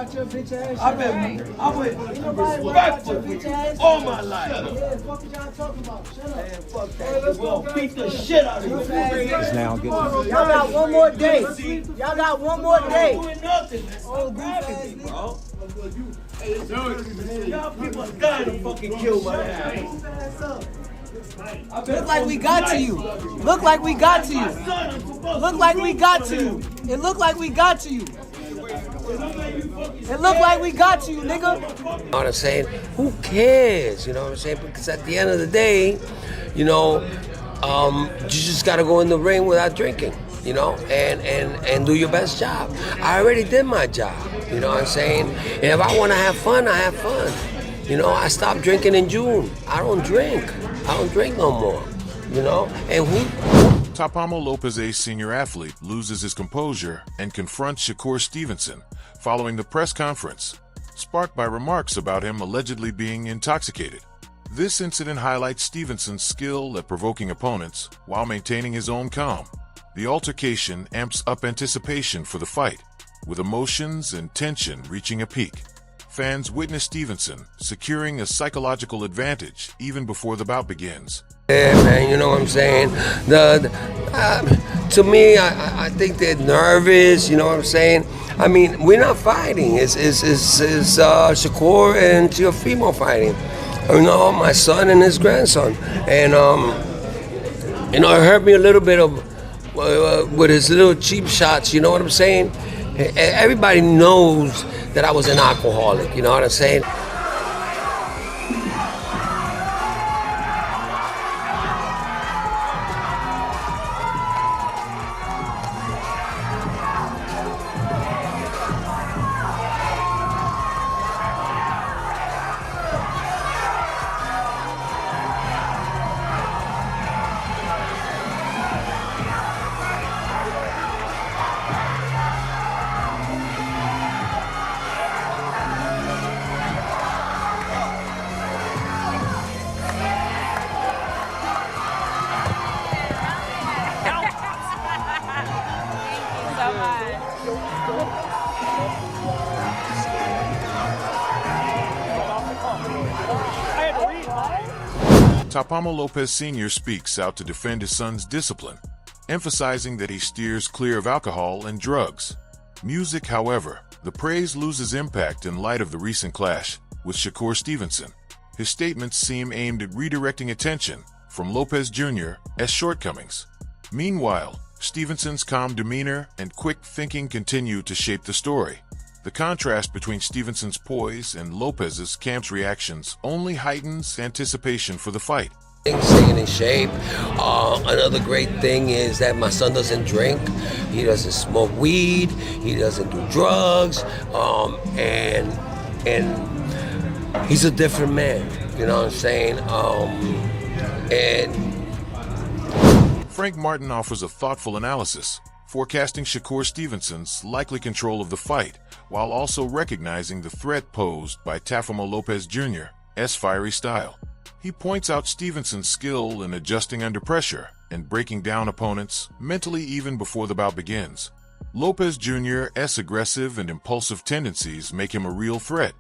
about your bitch ass. I've been respectful all my life. Yeah, fuck what y'all talking about. Shut up. Man, fuck that. We're gonna beat the shit out of you. It's now getting. Y'all got one more day. Y'all got one more day. Doing nothing, man. Stop grabbing me, bro. Y'all people are dying to fucking kill my ass. Look like we got to you. Look like we got to you. Look like we got to you. It looked like we got to you. It looked like we got to you, nigga. You know what I'm saying? Who cares? You know what I'm saying? Because at the end of the day, you know, you just gotta go in the ring without drinking, you know, and do your best job. I already did my job, you know what I'm saying? And if I wanna have fun, I have fun. You know, I stopped drinking in June. I don't drink no more, you know? And Teofimo Lopez Sr. athlete loses his composure and confronts Shakur Stevenson following the press conference, sparked by remarks about him allegedly being intoxicated. This incident highlights Stevenson's skill at provoking opponents while maintaining his own calm. The altercation amps up anticipation for the fight, with emotions and tension reaching a peak. Fans witness Stevenson securing a psychological advantage even before the bout begins. Yeah, man, you know what I'm saying? To me, I think they're nervous, you know what I'm saying? I mean, we're not fighting. It's Shakur and Teofimo fighting. You know, my son and his grandson. And, you know, it hurt me a little bit with his little cheap shots, you know what I'm saying? Everybody knows that I was an alcoholic, you know what I'm saying? Teofimo Lopez Sr. speaks out to defend his son's discipline, emphasizing that he steers clear of alcohol and drugs. Music, however, the praise loses impact in light of the recent clash with Shakur Stevenson. His statements seem aimed at redirecting attention from Lopez Jr.'s shortcomings. Meanwhile, Stevenson's calm demeanor and quick thinking continue to shape the story. The contrast between Stevenson's poise and Lopez's camp's reactions only heightens anticipation for the fight. Staying in shape. Another great thing is that my son doesn't drink. He doesn't smoke weed. He doesn't do drugs. And he's a different man. You know what I'm saying? Frank Martin offers a thoughtful analysis, forecasting Shakur Stevenson's likely control of the fight, while also recognizing the threat posed by Teofimo Lopez Jr.'s fiery style. He points out Stevenson's skill in adjusting under pressure and breaking down opponents mentally even before the bout begins. Lopez Jr.'s aggressive and impulsive tendencies make him a real threat,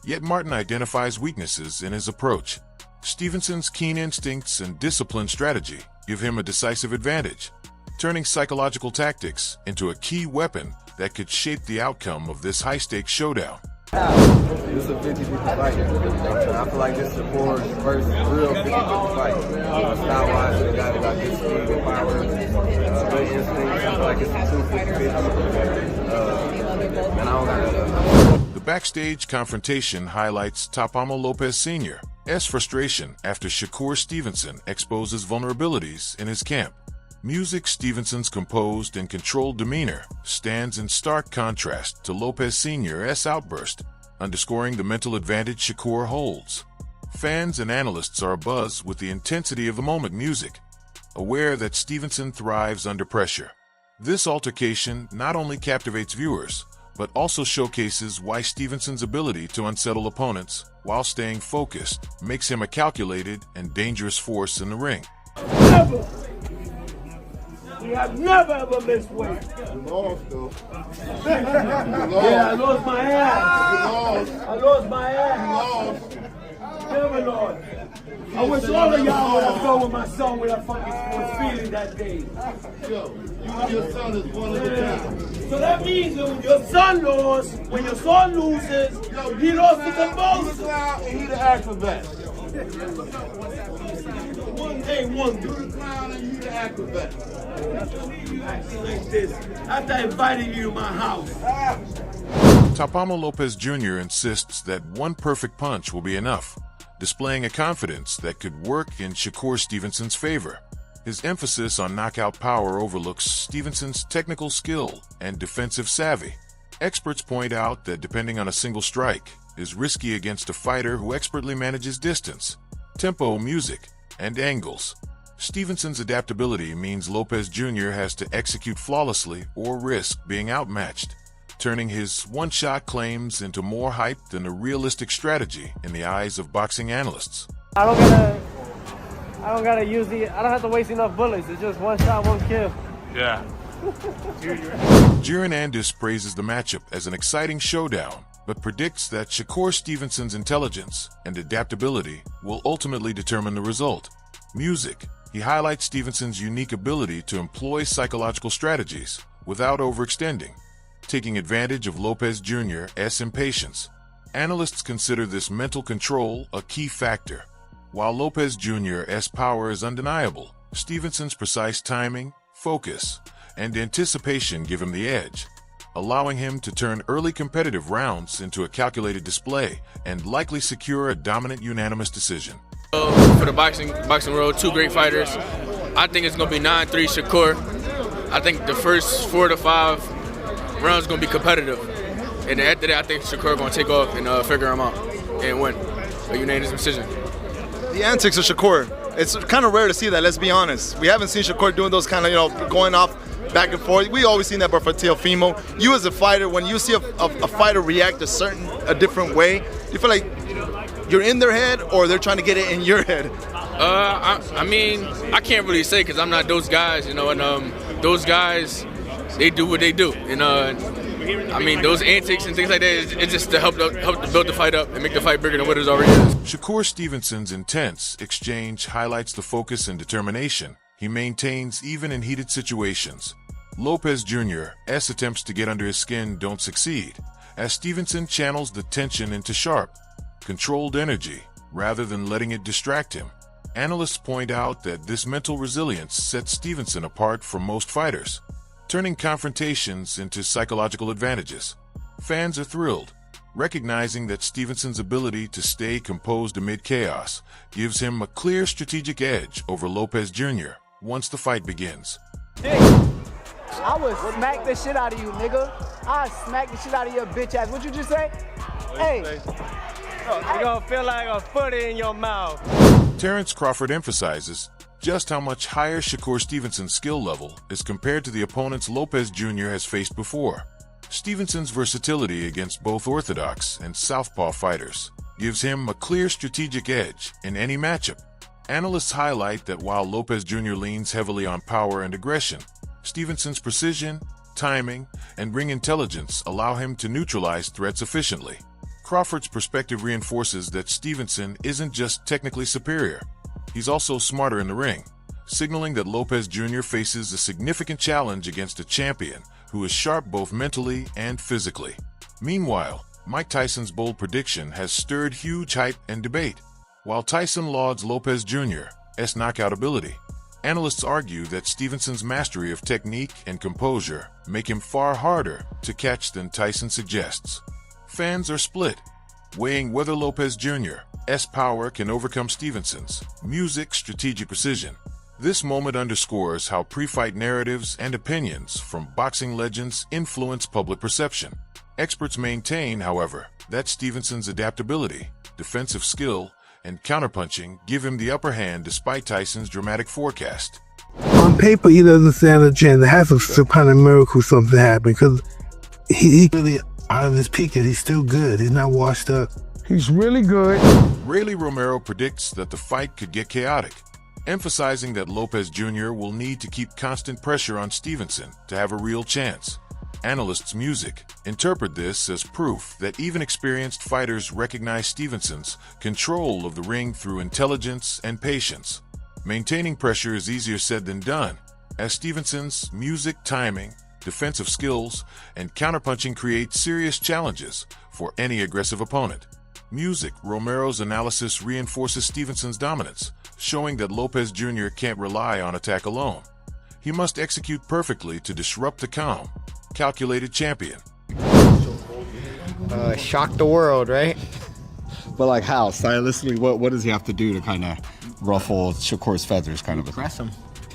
yet Martin identifies weaknesses in his approach. Stevenson's keen instincts and disciplined strategy give him a decisive advantage, turning psychological tactics into a key weapon that could shape the outcome of this high-stakes showdown. This is a 50-50 fight. I feel like this is Shakur's first real 50-50 fight. Style-wise, the guy that got good speed and power, good instincts. I feel like it's a 250-50. And I don't got The backstage confrontation highlights Teofimo Lopez Sr.'s frustration after Shakur Stevenson exposes vulnerabilities in his camp. Music Stevenson's composed and controlled demeanor stands in stark contrast to Lopez Sr.'s outburst, underscoring the mental advantage Shakur holds. Fans and analysts are abuzz with the intensity of the moment music, aware that Stevenson thrives under pressure. This altercation not only captivates viewers, but also showcases why Stevenson's ability to unsettle opponents while staying focused makes him a calculated and dangerous force in the ring. We have never ever missed weight. You lost, though. Yeah, I lost my ass. You lost. I lost my You ass. lost. Never lost. I wish all of y'all would have gone with my son with a fucking was feeling that day. Yo, you and your son is one of the time. So that means that when your son lost, when your son loses, he lost the He the composer. clown and he the acrobat. One day, one You day. the clown and you the acrobat. You acting like this after I invited you to my house. Teofimo Lopez Jr. insists that one perfect punch will be enough, displaying a confidence that could work in Shakur Stevenson's favor. His emphasis on knockout power overlooks Stevenson's technical skill and defensive savvy. Experts point out that depending on a single strike is risky against a fighter who expertly manages distance, tempo, music, and angles. Stevenson's adaptability means Lopez Jr. has to execute flawlessly or risk being outmatched, turning his one-shot claims into more hype than a realistic strategy in the eyes of boxing analysts. I don't have to waste enough bullets. It's just one shot, one kill. Yeah. Gironandis praises the matchup as an exciting showdown, but predicts that Shakur Stevenson's intelligence and adaptability will ultimately determine the result. Music. He highlights Stevenson's unique ability to employ psychological strategies without overextending, taking advantage of Lopez Jr.'s impatience. Analysts consider this mental control a key factor. While Lopez Jr.'s power is undeniable, Stevenson's precise timing, focus, and anticipation give him the edge, allowing him to turn early competitive rounds into a calculated display and likely secure a dominant unanimous decision. For the boxing world, two great fighters. I think it's going to be 9-3 Shakur. I think the first 4 to 5 rounds going to be competitive. And after that, I think Shakur going to take off and figure him out and win a unanimous decision. The antics of Shakur, it's kind of rare to see that, let's be honest. We haven't seen Shakur doing those kind of, going off back and forth. We always seen that, but for Teofimo, you as a fighter, when you see a fighter react a different way, you feel like you're in their head or they're trying to get it in your head? I mean, I can't really say because I'm not those guys, and those guys, they do what they do. I mean, those antics and things like that, it's just to help to build the fight up and make the fight bigger than what it already is. Shakur Stevenson's intense exchange highlights the focus and determination he maintains even in heated situations. Lopez Jr.'s attempts to get under his skin don't succeed, as Stevenson channels the tension into sharp, controlled energy rather than letting it distract him. Analysts point out that this mental resilience sets Stevenson apart from most fighters, turning confrontations into psychological advantages. Fans are thrilled, recognizing that Stevenson's ability to stay composed amid chaos gives him a clear strategic edge over Lopez Jr. once the fight begins. I would smack the shit out of you, nigga. I smack the shit out of your bitch ass. What you just say? Hey. You're gonna feel like a foot in your mouth. Terrence Crawford emphasizes just how much higher Shakur Stevenson's skill level is compared to the opponents Lopez Jr. has faced before. Stevenson's versatility against both orthodox and southpaw fighters gives him a clear strategic edge in any matchup. Analysts highlight that while Lopez Jr. leans heavily on power and aggression, Stevenson's precision, timing, and ring intelligence allow him to neutralize threats efficiently. Crawford's perspective reinforces that Stevenson isn't just technically superior, he's also smarter in the ring, signaling that Lopez Jr. faces a significant challenge against a champion who is sharp both mentally and physically. Meanwhile, Mike Tyson's bold prediction has stirred huge hype and debate. While Tyson lauds Lopez Jr.'s knockout ability, analysts argue that Stevenson's mastery of technique and composure make him far harder to catch than Tyson suggests. Fans are split, weighing whether Lopez Jr.'s power can overcome Stevenson's music strategic precision. This moment underscores how pre-fight narratives and opinions from boxing legends influence public perception. Experts maintain, however, that Stevenson's adaptability, defensive skill, and counterpunching give him the upper hand despite Tyson's dramatic forecast. On paper, he doesn't stand a chance. It has some kind of miracle something happen because he really out of his peak and he's still good. He's not washed up. He's really good. Rayleigh Romero predicts that the fight could get chaotic. emphasizing that Lopez Jr. will need to keep constant pressure on Stevenson to have a real chance. Analysts Music interpret this as proof that even experienced fighters recognize Stevenson's control of the ring through intelligence and patience. Maintaining pressure is easier said than done, as Stevenson's music timing, defensive skills, and counterpunching create serious challenges for any aggressive opponent. Music Romero's analysis reinforces Stevenson's dominance, showing that Lopez Jr. can't rely on attack alone. He must execute perfectly to disrupt the calm, calculated champion. Shock the world, right? But like how? Stylistically, what does he have to do to kind of ruffle Shakur's feathers, kind of?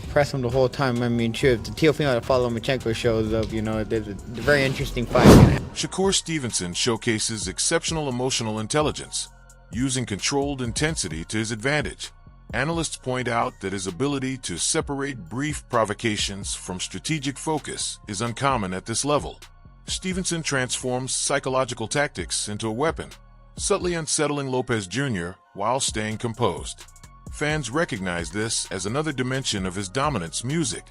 Press him the whole time. I mean, sure, if the Teofimo Lopez shows up, you know, there's a very interesting fight. Shakur Stevenson showcases exceptional emotional intelligence, using controlled intensity to his advantage. Analysts point out that his ability to separate brief provocations from strategic focus is uncommon at this level. Stevenson transforms psychological tactics into a weapon, subtly unsettling Lopez Jr. while staying composed. Fans recognize this as another dimension of his dominance music,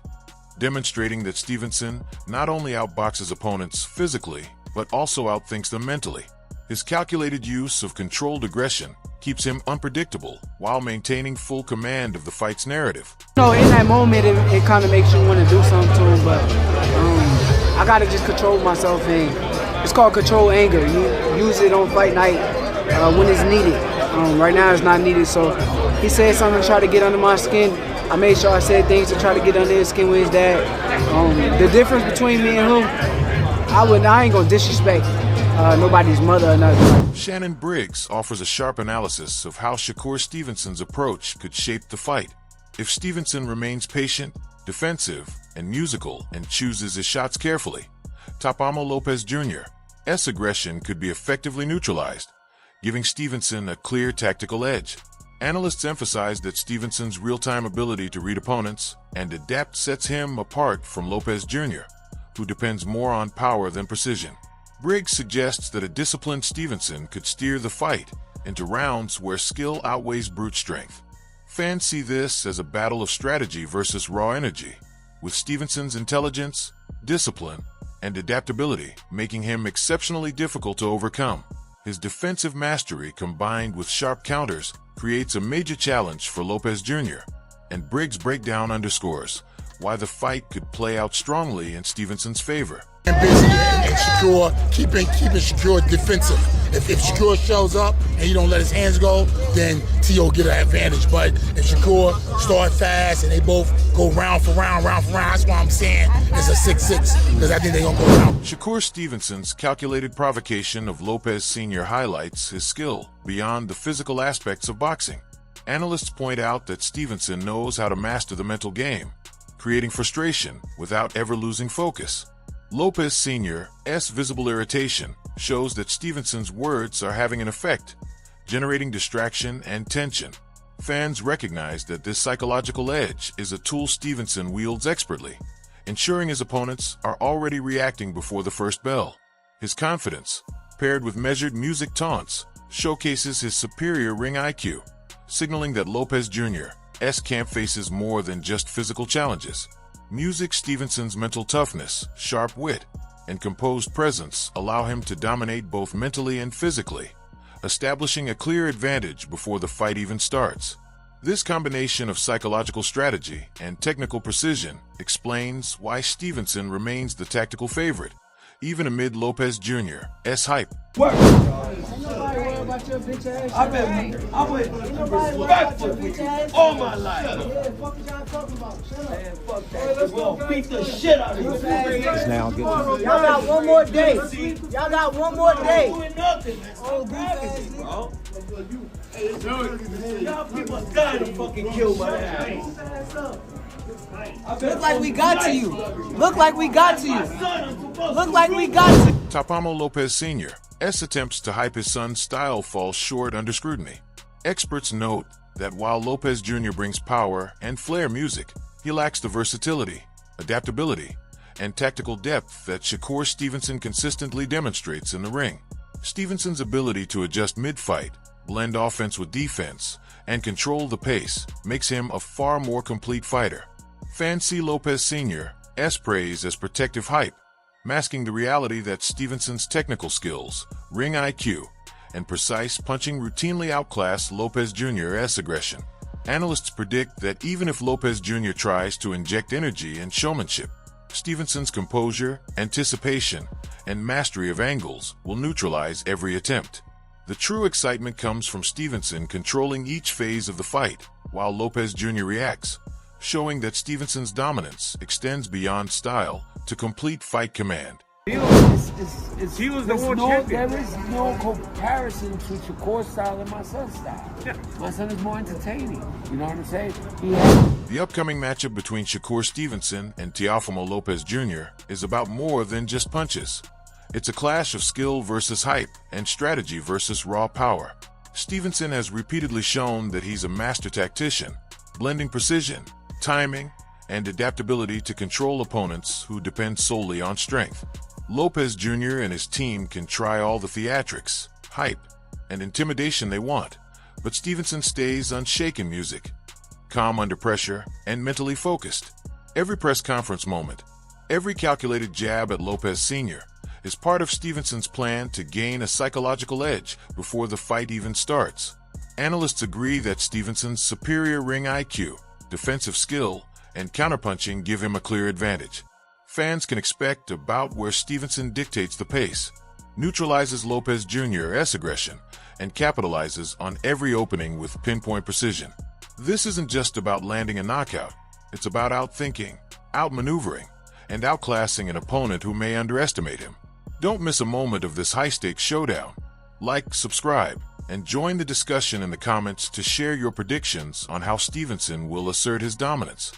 demonstrating that Stevenson not only outboxes opponents physically, but also outthinks them mentally. His calculated use of controlled aggression keeps him unpredictable while maintaining full command of the fight's narrative. You know, in that moment, it kind of makes you want to do something to him, but I got to just control myself, and it's called control anger. You use it on fight night when it's needed. Right now it's not needed, so he said something to try to get under my skin. I made sure I said things to try to get under his skin with his dad. The difference between me and him, I ain't gonna disrespect nobody's mother or nothing. Shannon Briggs offers a sharp analysis of how Shakur Stevenson's approach could shape the fight. If Stevenson remains patient, defensive, and musical and chooses his shots carefully, Teofimo Lopez Jr.'s aggression could be effectively neutralized, giving Stevenson a clear tactical edge. Analysts emphasize that Stevenson's real-time ability to read opponents and adapt sets him apart from Lopez Jr., who depends more on power than precision. Briggs suggests that a disciplined Stevenson could steer the fight into rounds where skill outweighs brute strength. Fans see this as a battle of strategy versus raw energy, with Stevenson's intelligence, discipline, and adaptability making him exceptionally difficult to overcome. His defensive mastery combined with sharp counters creates a major challenge for Lopez Jr., and Briggs' breakdown underscores why the fight could play out strongly in Stevenson's favor. Busy and Shakur, keeping Shakur defensive. If Shakur shows up and he don't let his hands go, then Teo get an advantage. But if Shakur start fast and they both go round for round, that's why I'm saying it's a 6-6, because I think they're gonna go round. Shakur Stevenson's calculated provocation of Lopez Sr. highlights his skill beyond the physical aspects of boxing. Analysts point out that Stevenson knows how to master the mental game, creating frustration without ever losing focus. Lopez Sr.'s visible irritation shows that Stevenson's words are having an effect, generating distraction and tension. Fans recognize that this psychological edge is a tool Stevenson wields expertly, ensuring his opponents are already reacting before the first bell. His confidence, paired with measured music taunts, showcases his superior ring IQ, signaling that Lopez Jr.'s camp faces more than just physical challenges. Music Stevenson's mental toughness, sharp wit, and composed presence allow him to dominate both mentally and physically, establishing a clear advantage before the fight even starts. This combination of psychological strategy and technical precision explains why Stevenson remains the tactical favorite, even amid Lopez Jr.'s hype. I've been respectful with you all my life. We're gonna beat the shit out of you. Y'all got one more day. Y'all got one more day. Y'all people are dying to fucking kill my ass. Look like we got to you. Look like we got to you. Look like we got to you. Teofimo Lopez Sr.'s attempts to hype his son's style fall short under scrutiny. Experts note that while Lopez Jr. brings power and flair music, he lacks the versatility, adaptability, and tactical depth that Shakur Stevenson consistently demonstrates in the ring. Stevenson's ability to adjust mid-fight, blend offense with defense, and control the pace makes him a far more complete fighter. Fans see Lopez Sr.'s praise as protective hype, masking the reality that Stevenson's technical skills, ring IQ, and precise punching routinely outclass Lopez Jr.'s aggression. Analysts predict that even if Lopez Jr. tries to inject energy and showmanship, Stevenson's composure, anticipation, and mastery of angles will neutralize every attempt. The true excitement comes from Stevenson controlling each phase of the fight, while Lopez Jr. reacts, showing that Stevenson's dominance extends beyond style to complete fight command. He was the world champion. There is no comparison to Shakur's style and my son's style. My son is more entertaining. You know what I'm saying? The upcoming matchup between Shakur Stevenson and Teofimo Lopez Jr. is about more than just punches. It's a clash of skill versus hype and strategy versus raw power. Stevenson has repeatedly shown that he's a master tactician, blending precision, timing, and adaptability to control opponents who depend solely on strength. Lopez Jr. and his team can try all the theatrics, hype, and intimidation they want, but Stevenson stays unshaken music, calm under pressure, and mentally focused. Every press conference moment, every calculated jab at Lopez Sr. is part of Stevenson's plan to gain a psychological edge before the fight even starts. Analysts agree that Stevenson's superior ring IQ, defensive skill, and counterpunching give him a clear advantage. Fans can expect a bout where Stevenson dictates the pace, neutralizes Lopez Jr.'s aggression, and capitalizes on every opening with pinpoint precision. This isn't just about landing a knockout. It's about outthinking, outmaneuvering, and outclassing an opponent who may underestimate him. Don't miss a moment of this high-stakes showdown. Like, subscribe, and join the discussion in the comments to share your predictions on how Stevenson will assert his dominance.